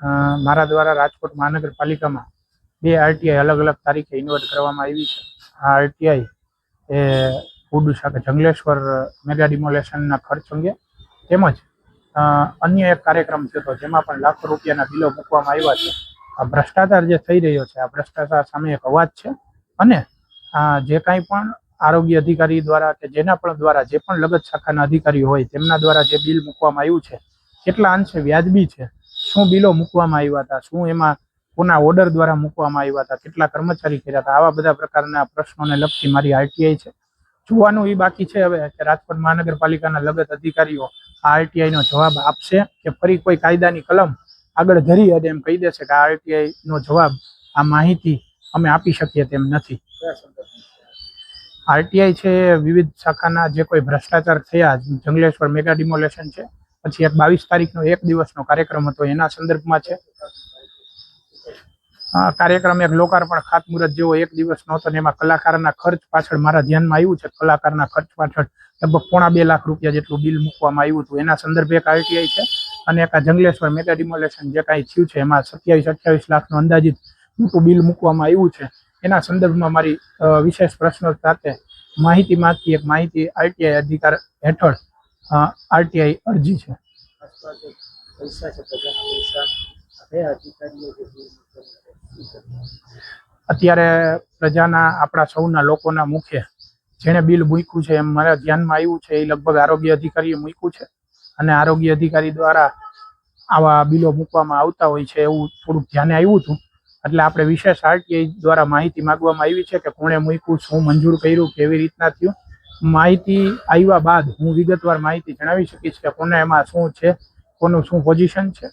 મારા દ્વારા રાજકોટ મહાનગરપાલિકામાં 2 આરટીઆઈ અલગ અલગ તારીખે ઇન્વર્ટ કરવામાં આવી છે. આ આરટીઆઈ એ ફૂડ શાખા જંગલેશ્વર મેગા ડિમોલેશનના ખર્ચ અંગે તેમજ અન્ય એક કાર્યક્રમ થયો જેમાં પણ લાખો રૂપિયાના બિલો મૂકવામાં આવ્યા છે. આ ભ્રષ્ટાચાર જે થઈ રહ્યો છે, આ ભ્રષ્ટાચાર સામે એક અવાજ છે અને જે કાંઈ પણ આરોગ્ય અધિકારી દ્વારા કે જેના પણ દ્વારા જે પણ લગત શાખાના અધિકારીઓ હોય તેમના દ્વારા જે બિલ મૂકવામાં આવ્યું છે કેટલા અંશે વ્યાજબી છે, શું બિલો મૂકવામાં આવ્યા હતા, શું એમાં કોના ઓર્ડર દ્વારા મૂકવામાં આવ્યા હતા, કેટલા કર્મચારી કર્યા હતા, આવા બધા પ્રકારના પ્રશ્નોને લગતી મારી આરટીઆઈ છે. જોવાનું એ બાકી છે હવે કે રાજકોટ મહાનગરપાલિકાના લગત અધિકારીઓ આ આરટીઆઈનો જવાબ આપશે કે ફરી કોઈ કાયદાની કલમ આગળ ધરી અને એમ કહી દેશે કે આ આરટીઆઈનો જવાબ, આ માહિતી અમે આપી શકીએ તેમ નથી. આરટીઆઈ છે વિવિધ શાખાના જે કોઈ ભ્રષ્ટાચાર થયા, જંગલેશ્વર મેગા ડિમોલેશન છે, પછી એક 22 તારીખનો એક દિવસનો કાર્યક્રમ હતો એના સંદર્ભમાં છે. કાર્યક્રમ એક લોકાર્પણ ખાતમુહૂર્ત જેવો એક દિવસનો હતો ને એમાં કલાકારના ખર્ચ પાછળ મારા ધ્યાનમાં આવ્યું છે. કલાકારના ખર્ચ પાછળ લગભગ 2.5 લાખ રૂપિયા જેટલું બિલ મૂકવામાં આવ્યું હતું. એના સંદર્ભે એક આરટીઆઈ છે અને એક આ જંગલેશ્વર મેગા ડિમોલેશન જે કાંઈ થયું છે એમાં 27-28 લાખનું અંદાજિત મોટું બિલ મૂકવામાં આવ્યું છે. એના સંદર્ભમાં મારી વિશેષ પ્રશ્નો સાથે માહિતી માંગતી એક માહિતી આરટીઆઈ અધિકાર હેઠળ આરટીઆઈ અરજી છે. અત્યારે પ્રજાના, આપણા સૌના લોકોના મુખે જેણે બિલ મૂક્યું છે એમ મારા ધ્યાનમાં આવ્યું છે એ લગભગ આરોગ્ય અધિકારીએ મૂક્યું છે અને આરોગ્ય અધિકારી દ્વારા આવા બિલો મૂકવામાં આવતા હોય છે એવું થોડુંક ધ્યાને આવ્યું હતું. એટલે આપણે વિશેષ આરટીઆઈ દ્વારા માહિતી માંગવામાં આવી છે કે કોણે મૂક્યું, શું મંજૂર કર્યું, કેવી રીતના થયું. માહિતી આવ્યા બાદ હું વિગતવાર માહિતી જણાવી શકીશ કે કોને એમાં શું છે, કોનું શું પોઝિશન છે